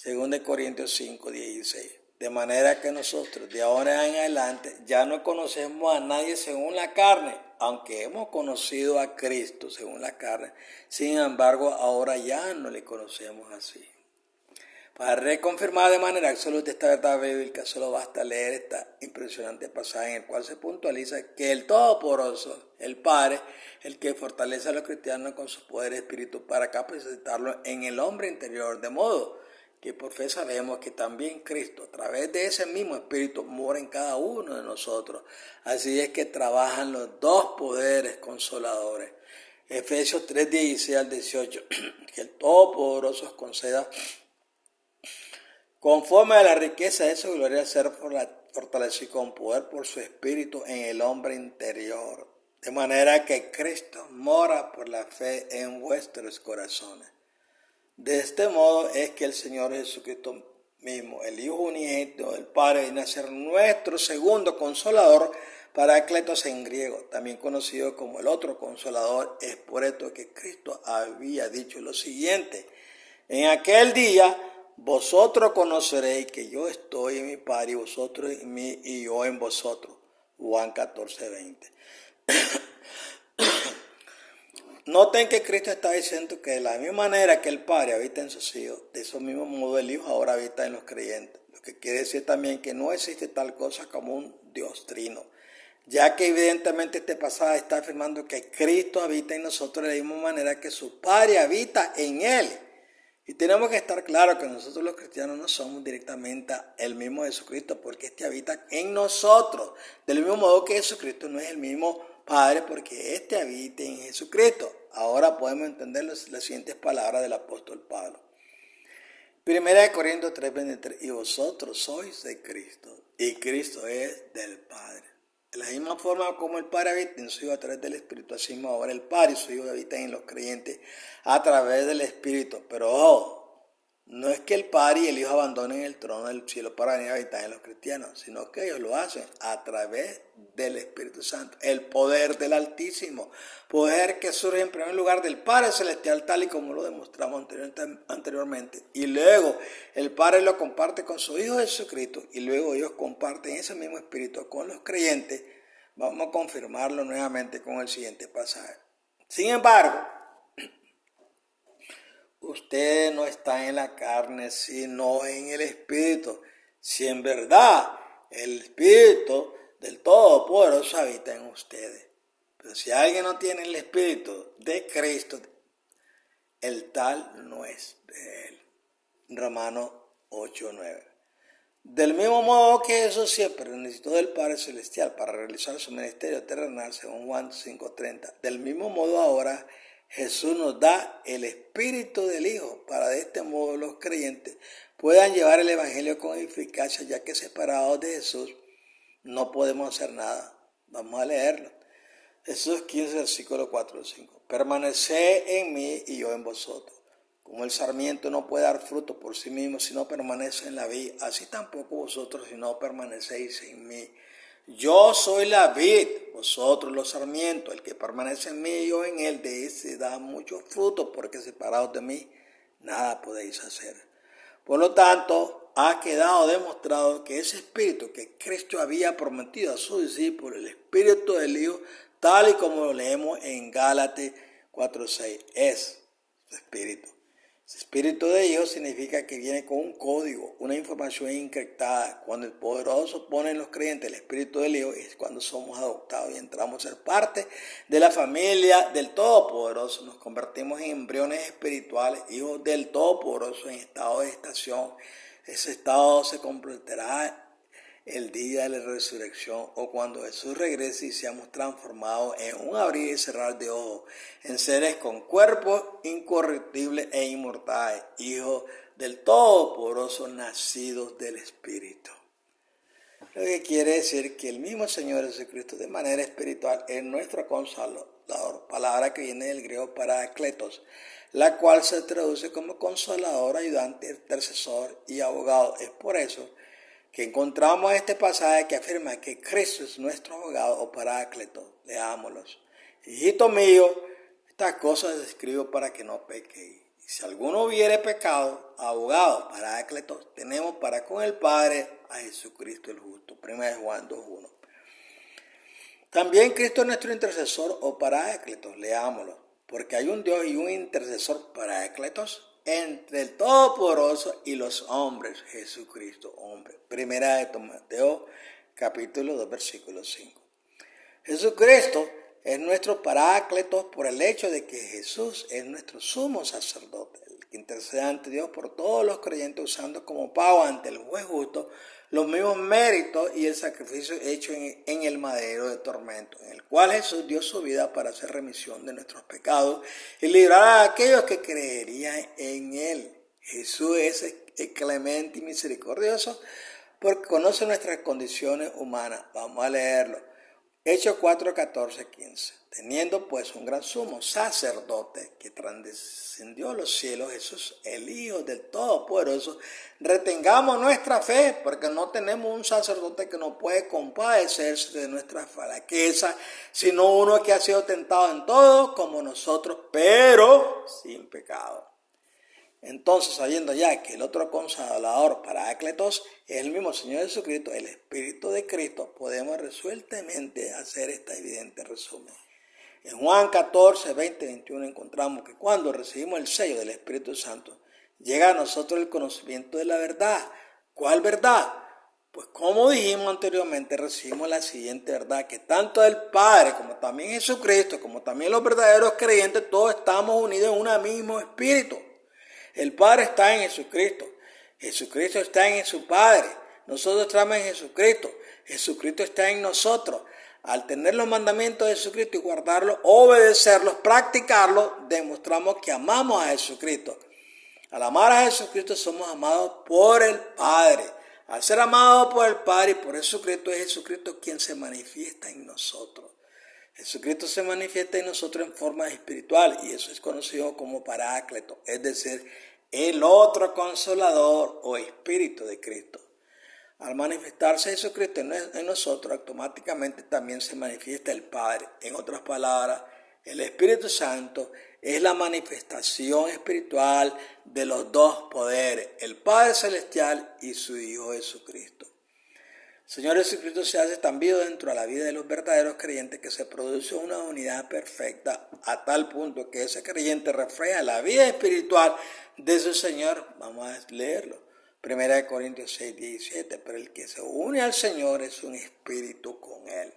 2 Corintios 5, 16. De manera que nosotros de ahora en adelante ya no conocemos a nadie según la carne, aunque hemos conocido a Cristo según la carne. Sin embargo, ahora ya no le conocemos así. Para reconfirmar de manera absoluta esta verdad bíblica, solo basta leer esta impresionante pasaje en el cual se puntualiza que el Todopoderoso, el Padre, el que fortalece a los cristianos con su poder espíritu para capacitarlo en el hombre interior, de modo que por fe sabemos que también Cristo, a través de ese mismo Espíritu, mora en cada uno de nosotros. Así es que trabajan los dos poderes consoladores. Efesios 3, 16 al 18, que el Todopoderoso os conceda, conforme a la riqueza de su gloria, ser fortalecido con poder por su Espíritu en el hombre interior, de manera que Cristo mora por la fe en vuestros corazones. De este modo es que el Señor Jesucristo mismo, el Hijo unigénito del Padre, viene a ser nuestro segundo Consolador, Parácletos en griego, también conocido como el otro Consolador. Es por esto que Cristo había dicho lo siguiente: en aquel día vosotros conoceréis que yo estoy en mi Padre y vosotros en mí y yo en vosotros. Juan 14, 20. Noten que Cristo está diciendo que de la misma manera que el Padre habita en sus hijos, de ese mismo modo el Hijo ahora habita en los creyentes. Lo que quiere decir también que no existe tal cosa como un Dios trino. ya que evidentemente este pasaje está afirmando que Cristo habita en nosotros de la misma manera que su Padre habita en Él. Y tenemos que estar claros que nosotros los cristianos no somos directamente el mismo Jesucristo, porque este habita en nosotros. Del mismo modo que Jesucristo no es el mismo Padre, porque este habita en Jesucristo. Ahora podemos entender las siguientes palabras del apóstol Pablo. 1 Corintios 3:23, y vosotros sois de Cristo, y Cristo es del Padre. De la misma forma como el Padre habita en su Hijo a través del Espíritu, así mismo ahora el Padre y su Hijo habitan en los creyentes a través del Espíritu. Pero ojo, no es que el Padre y el Hijo abandonen el trono del cielo para venir a habitar en los cristianos, sino que ellos lo hacen a través del Espíritu Santo, el poder del Altísimo, poder que surge en primer lugar del Padre Celestial, tal y como lo demostramos anteriormente, y luego el Padre lo comparte con su Hijo Jesucristo, y luego ellos comparten ese mismo Espíritu con los creyentes. Vamos a confirmarlo nuevamente con el siguiente pasaje. Sin embargo, ustedes no están en la carne, sino en el Espíritu. Si en verdad el Espíritu del Todopoderoso habita en ustedes. Pero si alguien no tiene el Espíritu de Cristo, el tal no es de él. Romanos 8:9. Del mismo modo que Jesús siempre necesitó del Padre Celestial para realizar su ministerio terrenal, según Juan 5:30. Del mismo modo ahora Jesús nos da el Espíritu del Hijo para de este modo los creyentes puedan llevar el Evangelio con eficacia, ya que separados de Jesús no podemos hacer nada. Vamos a leerlo. Jesús 15, versículo 4 al 5. Permaneced en mí y yo en vosotros. Como el sarmiento no puede dar fruto por sí mismo si no permanece en la vid, así tampoco vosotros si no permanecéis en mí. Yo soy la vid, vosotros los sarmientos. El que permanece en mí y yo en él, de ese da mucho fruto, porque separados de mí nada podéis hacer. Por lo tanto, ha quedado demostrado que ese espíritu que Cristo había prometido a sus discípulos, el espíritu del Hijo, tal y como lo leemos en Gálatas 4:6, es su espíritu. Ese espíritu de Dios significa que viene con un código, una información encriptada. Cuando el poderoso pone en los creyentes el espíritu de Dios, es cuando somos adoptados y entramos a ser parte de la familia del Todopoderoso. Nos convertimos en embriones espirituales, hijos del Todopoderoso en estado de estación. Ese estado se completará el día de la resurrección, o cuando Jesús regrese y seamos transformados en un abrir y cerrar de ojos, en seres con cuerpos incorruptibles e inmortales, hijos del Todopoderoso, nacidos del Espíritu. Lo que quiere decir que el mismo Señor Jesucristo de manera espiritual es nuestro consolador, palabra que viene del griego parakletos, la cual se traduce como consolador, ayudante, intercesor y abogado. Es por eso que encontramos este pasaje que afirma que Cristo es nuestro abogado o paráclito. Leámoslos. Hijito mío, estas cosas les escribo para que no pequéis. Y si alguno hubiere pecado, abogado, paráclitos, tenemos para con el Padre a Jesucristo el justo. 1 Juan 2:1. También Cristo es nuestro intercesor o paráclitos. Leámoslo. Porque hay un Dios y un intercesor paráclitos entre el Todopoderoso y los hombres, Jesucristo, hombre. 1 de Timoteo, capítulo 2, versículo 5. Jesucristo es nuestro paráclitos por el hecho de que Jesús es nuestro sumo sacerdote, el que intercede ante Dios por todos los creyentes, usando como pago ante el juez justo los mismos méritos y el sacrificio hecho en el madero de tormento, en el cual Jesús dio su vida para hacer remisión de nuestros pecados y librar a aquellos que creerían en Él. Jesús es clemente y misericordioso porque conoce nuestras condiciones humanas. Vamos a leerlo. Hechos 4, 14, 15. Teniendo pues un gran sumo sacerdote que trascendió los cielos, Jesús, el Hijo del Todopoderoso, retengamos nuestra fe, porque no tenemos un sacerdote que no puede compadecerse de nuestra flaqueza, sino uno que ha sido tentado en todo como nosotros, pero sin pecado. Entonces, sabiendo ya que el otro consolador paráclitos es el mismo Señor Jesucristo, el Espíritu de Cristo, podemos resueltamente hacer este evidente resumen. En Juan 14, 20, 21 encontramos que cuando recibimos el sello del Espíritu Santo, llega a nosotros el conocimiento de la verdad. ¿Cuál verdad? Pues como dijimos anteriormente, recibimos la siguiente verdad, que tanto el Padre como también Jesucristo, como también los verdaderos creyentes, todos estamos unidos en un mismo espíritu. El Padre está en Jesucristo, Jesucristo está en su Padre, nosotros estamos en Jesucristo, Jesucristo está en nosotros. Al tener los mandamientos de Jesucristo y guardarlos, obedecerlos, practicarlos, demostramos que amamos a Jesucristo. Al amar a Jesucristo somos amados por el Padre. Al ser amados por el Padre y por Jesucristo, es Jesucristo quien se manifiesta en nosotros. Jesucristo se manifiesta en nosotros en forma espiritual y eso es conocido como Paráclito, es decir, el otro consolador o espíritu de Cristo. Al manifestarse Jesucristo en nosotros, automáticamente también se manifiesta el Padre. En otras palabras, el Espíritu Santo es la manifestación espiritual de los dos poderes, el Padre Celestial y su Hijo Jesucristo. El Señor Jesucristo se hace tan vivo dentro de la vida de los verdaderos creyentes que se produce una unidad perfecta a tal punto que ese creyente refleja la vida espiritual de su Señor. Vamos a leerlo. 1 Corintios 6, 17. Pero el que se une al Señor es un espíritu con Él.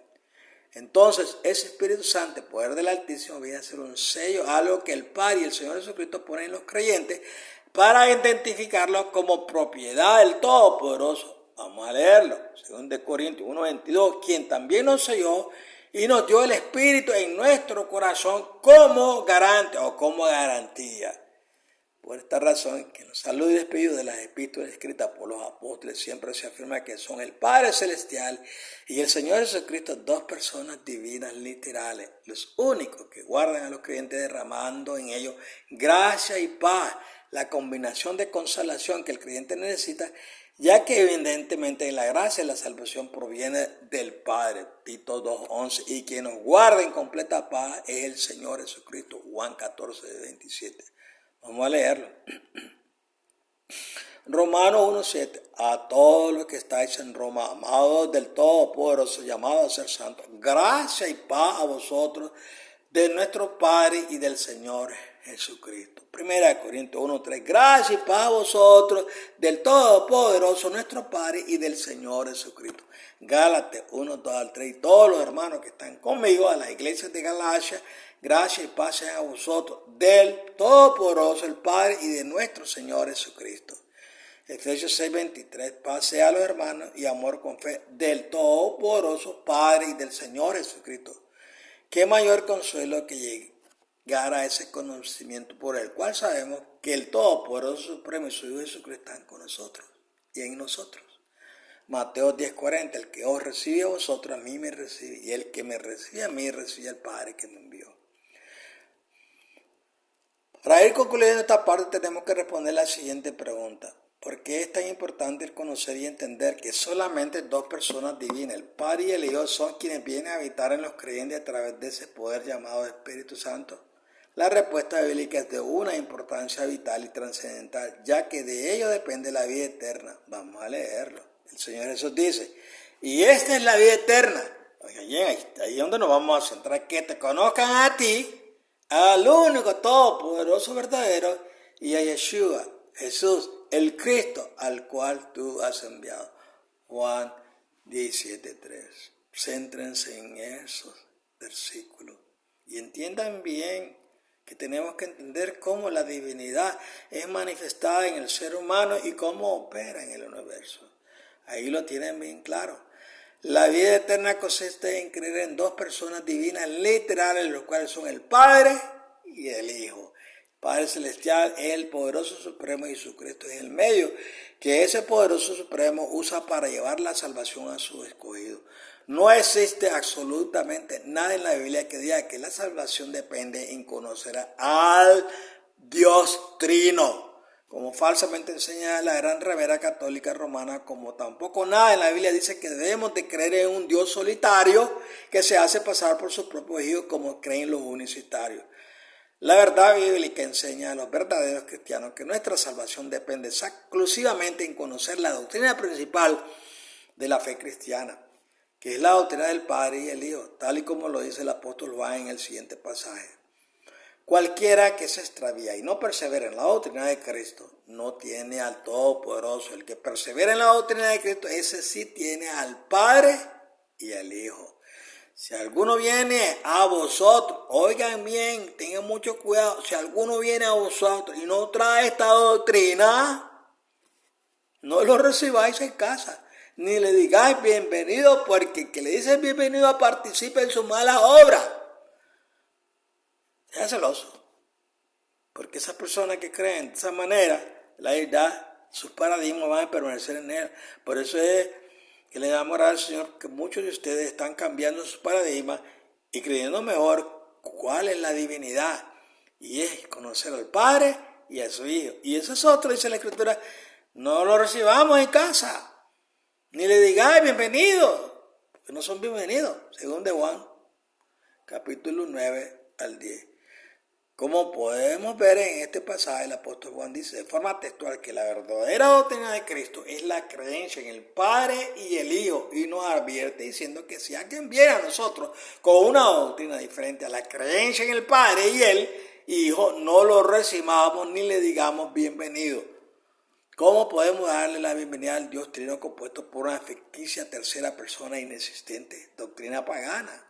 Entonces, ese Espíritu Santo, el poder del Altísimo, viene a ser un sello, algo que el Padre y el Señor Jesucristo ponen en los creyentes para identificarlos como propiedad del Todopoderoso. Vamos a leerlo. 2 Corintios 1:22, quien también nos selló y nos dio el Espíritu en nuestro corazón como garante o como garantía. Por esta razón, que en los saludos y despedidos de las epístolas escritas por los apóstoles siempre se afirma que son el Padre Celestial y el Señor Jesucristo, dos personas divinas literales, los únicos que guardan a los creyentes derramando en ellos gracia y paz, la combinación de consolación que el creyente necesita, ya que evidentemente en la gracia la salvación proviene del Padre, Tito 2:11, y quien nos guarda en completa paz es el Señor Jesucristo, Juan 14:27. Vamos a leerlo. Romanos 1:7. A todos los que estáis en Roma, amados del Todopoderoso, llamados a ser santos, gracia y paz a vosotros de nuestro Padre y del Señor Jesucristo. 1 Corintios 1:3. Gracia y paz a vosotros del Todopoderoso, nuestro Padre y del Señor Jesucristo. Gálatas 1:2-3. Y todos los hermanos que están conmigo a las iglesias de Galacia, gracia y paz sean a vosotros del Todopoderoso, el Padre y de nuestro Señor Jesucristo. Efesios 6:23, paz sea a los hermanos y amor con fe del Todopoderoso Padre y del Señor Jesucristo. Qué mayor consuelo que llegar a ese conocimiento por el cual sabemos que el Todopoderoso Supremo y su Hijo Jesucristo están con nosotros y en nosotros. Mateo 10:40, el que os recibe a vosotros, a mí me recibe, y el que me recibe a mí, recibe al Padre que me envió. Para ir concluyendo esta parte, tenemos que responder la siguiente pregunta. ¿Por qué es tan importante el conocer y entender que solamente dos personas divinas, el Padre y el Hijo, son quienes vienen a habitar en los creyentes a través de ese poder llamado Espíritu Santo? La respuesta bíblica es de una importancia vital y trascendental, ya que de ello depende la vida eterna. Vamos a leerlo. El Señor Jesús dice, y esta es la vida eterna. Oigan, ahí es donde nos vamos a centrar, que te conozcan a ti, al único todopoderoso verdadero, y a Yeshua, Jesús, el Cristo, al cual tú has enviado. Juan 17:3. Céntrense en esos versículos y entiendan bien que tenemos que entender cómo la divinidad es manifestada en el ser humano y cómo opera en el universo. Ahí lo tienen bien claro. La vida eterna consiste en creer en dos personas divinas literales, los cuales son el Padre y el Hijo. El Padre Celestial es el poderoso supremo y Jesucristo es el medio que ese poderoso supremo usa para llevar la salvación a su escogido. No existe absolutamente nada en la Biblia que diga que la salvación depende en conocer al Dios Trino, como falsamente enseña la gran revera católica romana, como tampoco nada en la Biblia dice que debemos de creer en un Dios solitario que se hace pasar por su propio hijo como creen los unicitarios. La verdad bíblica enseña a los verdaderos cristianos que nuestra salvación depende exclusivamente en conocer la doctrina principal de la fe cristiana, que es la doctrina del Padre y el Hijo, tal y como lo dice el apóstol Juan en el siguiente pasaje. Cualquiera que se extravía y no persevera en la doctrina de Cristo, no tiene al Todopoderoso. El que persevera en la doctrina de Cristo, ese sí tiene al Padre y al Hijo. Si alguno viene a vosotros, oigan bien, tengan mucho cuidado. Si alguno viene a vosotros y no trae esta doctrina, no lo recibáis en casa, ni le digáis bienvenido, porque el que le dice bienvenido participa en su mala obra. Sea celoso, porque esas personas que creen de esa manera, la verdad, sus paradigmas van a permanecer en él. Por eso es que le damos gracias al Señor que muchos de ustedes están cambiando sus paradigmas y creyendo mejor cuál es la divinidad. Y es conocer al Padre y a su Hijo. Y eso es otro, dice la Escritura, no lo recibamos en casa, ni le digáis bienvenido, porque no son bienvenidos, según de Juan, capítulo 9 al 10. Como podemos ver en este pasaje, el apóstol Juan dice de forma textual que la verdadera doctrina de Cristo es la creencia en el Padre y el Hijo, y nos advierte diciendo que si alguien viene a nosotros con una doctrina diferente a la creencia en el Padre y el Hijo, no lo recibamos ni le digamos bienvenido. ¿Cómo podemos darle la bienvenida al Dios Trino compuesto por una ficticia tercera persona inexistente? Doctrina pagana.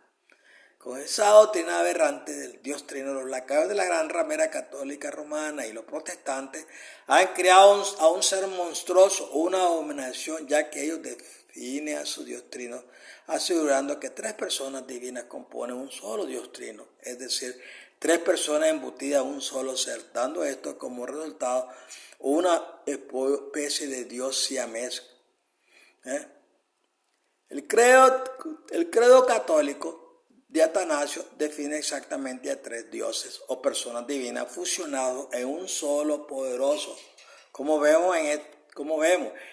Con esa doctrina aberrante del Dios Trino, los lacayos de la gran ramera católica romana y los protestantes han creado a un ser monstruoso, una abominación, ya que ellos definen a su Dios Trino, asegurando que tres personas divinas componen un solo Dios Trino, es decir, tres personas embutidas en un solo ser, dando esto como resultado una especie de Dios siamés. El credo católico de Atanasio define exactamente a tres dioses o personas divinas fusionados en un solo poderoso. Como vemos,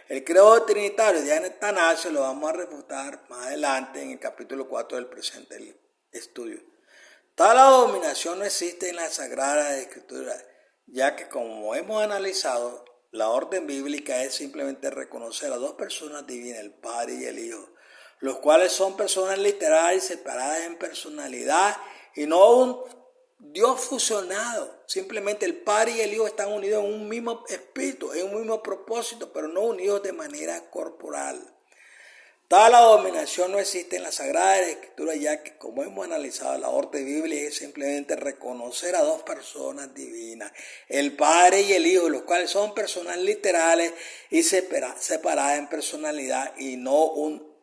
el credo trinitario de Atanasio lo vamos a refutar más adelante en el capítulo 4 del presente estudio. Tal abominación no existe en la Sagrada Escritura, ya que como hemos analizado, la orden bíblica es simplemente reconocer a dos personas divinas, el Padre y el Hijo, los cuales son personas literales separadas en personalidad y no un Dios fusionado. Simplemente el Padre y el Hijo están unidos en un mismo espíritu, en un mismo propósito, pero no unidos de manera corporal. Tal abominación no existe en la Sagrada Escritura, ya que, como hemos analizado, la orden bíblica es simplemente reconocer a dos personas divinas, el Padre y el Hijo, los cuales son personas literales y separadas en personalidad y no un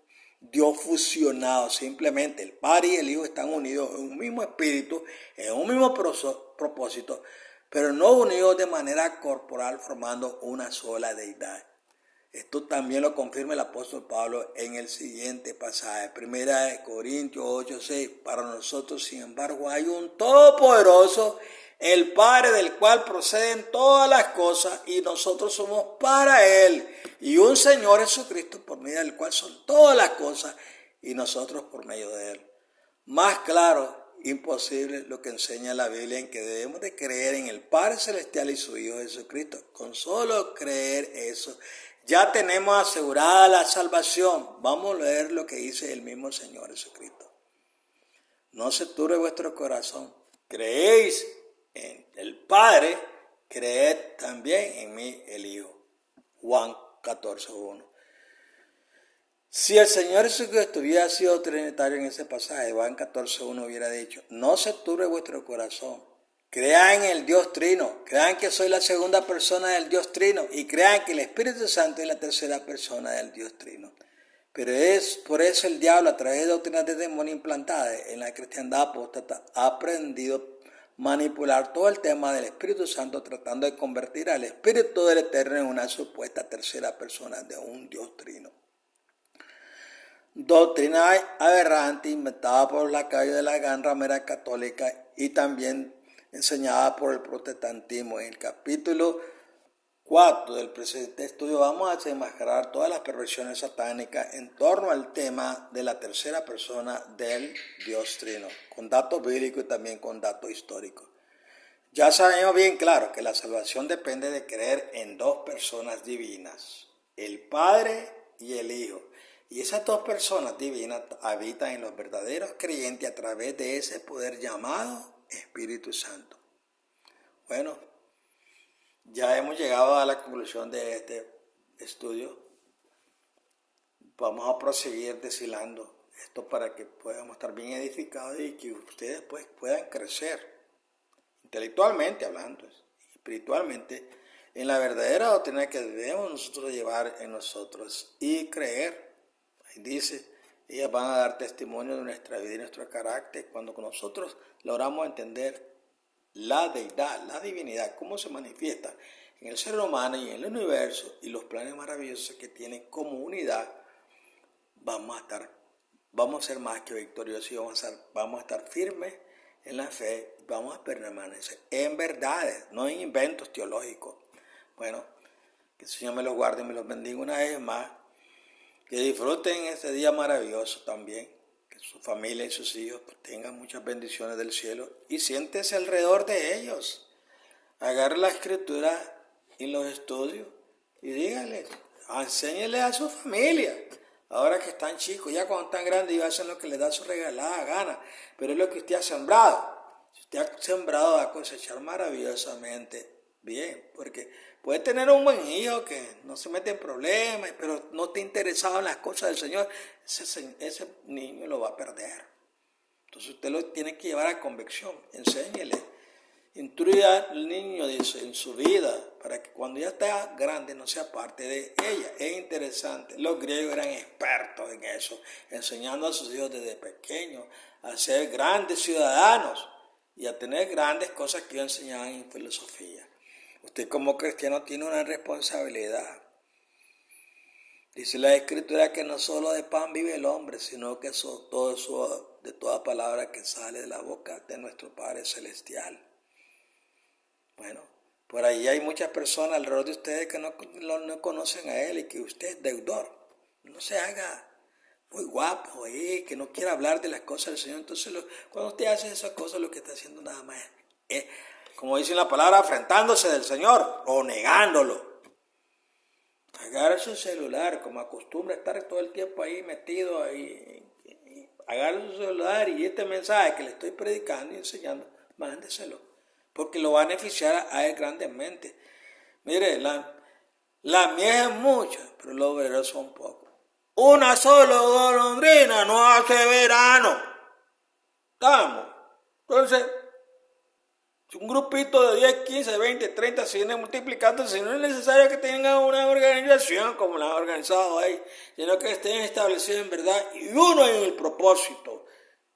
Dios fusionado. Simplemente el Padre y el Hijo están unidos en un mismo espíritu, en un mismo propósito, pero no unidos de manera corporal formando una sola deidad. Esto también lo confirma el apóstol Pablo en el siguiente pasaje, 1 Corintios 8:6. Para nosotros, sin embargo, hay un Todopoderoso, el Padre del cual proceden todas las cosas y nosotros somos para Él, y un Señor Jesucristo por medio del cual son todas las cosas y nosotros por medio de Él. Más claro, imposible lo que enseña la Biblia en que debemos de creer en el Padre Celestial y su Hijo Jesucristo. Con solo creer eso, ya tenemos asegurada la salvación. Vamos a leer lo que dice el mismo Señor Jesucristo. No se turbe vuestro corazón. Creéis en el Padre, creed también en mí, el Hijo. Juan 14:1. Si el Señor Jesucristo hubiera sido trinitario en ese pasaje, Juan 14:1 hubiera dicho, no se turbe vuestro corazón. Crean en el Dios Trino, crean que soy la segunda persona del Dios Trino y crean que el Espíritu Santo es la tercera persona del Dios Trino. Pero es por eso el diablo, a través de doctrinas de demonio implantadas en la cristiandad apóstata, ha aprendido a manipular todo el tema del Espíritu Santo, tratando de convertir al Espíritu del Eterno en una supuesta tercera persona de un Dios Trino. Doctrina aberrante inventada por los lacayos de la gran ramera católica y también enseñada por el protestantismo. En el capítulo 4 del presente estudio vamos a desenmascarar todas las perversiones satánicas en torno al tema de la tercera persona del Dios Trino, con datos bíblicos y también con datos históricos. Ya sabemos bien claro que la salvación depende de creer en dos personas divinas, el Padre y el Hijo. Y esas dos personas divinas habitan en los verdaderos creyentes a través de ese poder llamado Espíritu Santo. Bueno, ya hemos llegado a la conclusión de este estudio. Vamos a proseguir deshilando esto para que podamos estar bien edificados y que ustedes pues puedan crecer, intelectualmente hablando, espiritualmente, en la verdadera doctrina que debemos nosotros llevar en nosotros y creer. Ahí dice, ellas van a dar testimonio de nuestra vida y nuestro carácter cuando nosotros logramos entender la deidad, la divinidad, cómo se manifiesta en el ser humano y en el universo y los planes maravillosos que tiene como unidad. Vamos a ser más que victoriosos y vamos a estar firmes en la fe, vamos a permanecer en verdades, no en inventos teológicos. Bueno, que el Señor me los guarde y me los bendiga una vez más, que disfruten este día maravilloso también, que su familia y sus hijos tengan muchas bendiciones del cielo y siéntese alrededor de ellos. Agarre la escritura y los estudios y díganle, enséñele a su familia. Ahora que están chicos, ya cuando están grandes, ellos hacen lo que les da su regalada gana, pero es lo que usted ha sembrado. Si usted ha sembrado, va a cosechar maravillosamente bien, porque puede tener un buen hijo que no se mete en problemas, pero no está interesado en las cosas del Señor, ese niño lo va a perder. Entonces usted lo tiene que llevar a convicción, enséñele. Instruya al niño en su vida para que cuando ya esté grande no sea parte de ella. Es interesante. Los griegos eran expertos en eso, enseñando a sus hijos desde pequeños a ser grandes ciudadanos y a tener grandes cosas que ellos enseñaban en filosofía. Usted como cristiano tiene una responsabilidad. Dice la Escritura que no solo de pan vive el hombre, sino que de toda palabra que sale de la boca de nuestro Padre Celestial. Bueno, por ahí hay muchas personas alrededor de ustedes que no conocen a Él y que usted es deudor. No se haga muy guapo ahí, que no quiera hablar de las cosas del Señor. Entonces, cuando usted hace esas cosas, lo que está haciendo nada más es, como dice la palabra, afrentándose del Señor o negándolo. Agarre su celular, como acostumbra estar todo el tiempo ahí metido ahí. Agarre su celular y este mensaje que le estoy predicando y enseñando, mándeselo, porque lo va a beneficiar a él grandemente. Mire, la miel es mucha, pero los obreros son pocos. Una sola golondrina no hace verano. ¿Estamos? Entonces, un grupito de 10, 15, 20, 30 se viene multiplicando, si no es necesario que tengan una organización como la han organizado ahí, sino que estén establecidos en verdad y uno en el propósito,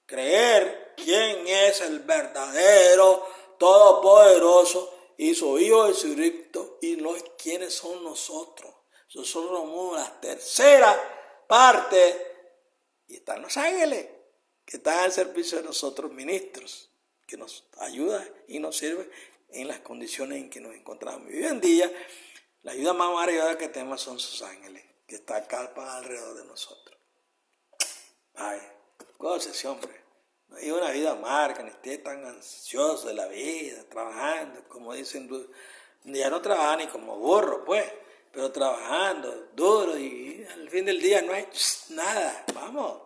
creer quién es el verdadero, todopoderoso y su Hijo Jesucristo y quiénes son nosotros. Nosotros somos la tercera parte y están los ángeles que están al servicio de nosotros ministros, que nos ayuda y nos sirve en las condiciones en que nos encontramos. Y hoy en día, la ayuda más maravillosa que tenemos son sus ángeles, que están alrededor de nosotros. Ay, gócese, hombre. No hay una vida amarga, ni esté tan ansioso de la vida, trabajando, como dicen, ya no trabaja ni como burro, pues, pero trabajando duro y al fin del día no hay nada. Vamos,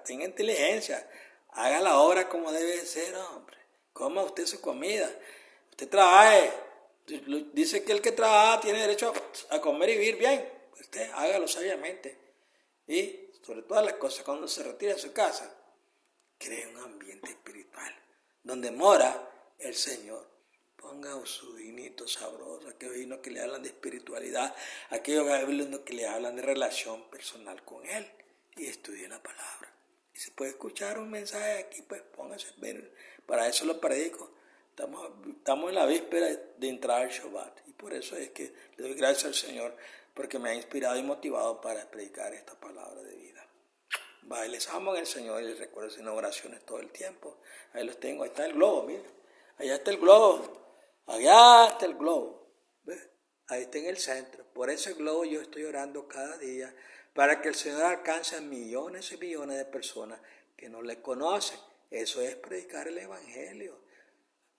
tenga inteligencia, haga la obra como debe ser, hombre. Coma usted su comida, usted trabaje. Dice que el que trabaja tiene derecho a comer y vivir bien. Usted hágalo sabiamente. Y sobre todas las cosas, cuando se retira de su casa, cree un ambiente espiritual donde mora el Señor. Ponga su vinito sabroso, aquellos vinos que le hablan de espiritualidad, aquellos vinos que le hablan de relación personal con Él, y estudie la palabra. Y si puede escuchar un mensaje aquí, pues póngase a ver. Para eso lo predico. Estamos en la víspera de entrar al Shabbat. Y por eso es que le doy gracias al Señor, porque me ha inspirado y motivado para predicar esta palabra de vida. Bye, les amo en el Señor y les recuerdo sus oraciones todo el tiempo. Ahí los tengo, ahí está el globo, miren. Allá está el globo. Allá está el globo. ¿Ves? Ahí está en el centro. Por ese globo yo estoy orando cada día para que el Señor alcance a millones y millones de personas que no le conocen. Eso es predicar el Evangelio.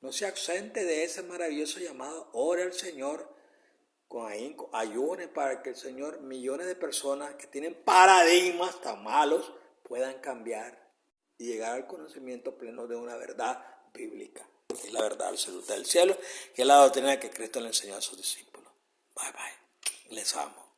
No se ausente de ese maravilloso llamado. Ore al Señor con ahínco, ayune para que el Señor, millones de personas que tienen paradigmas tan malos, puedan cambiar y llegar al conocimiento pleno de una verdad bíblica. es la verdad absoluta del cielo, que es la doctrina que Cristo le enseñó a sus discípulos. Bye bye. Les amo.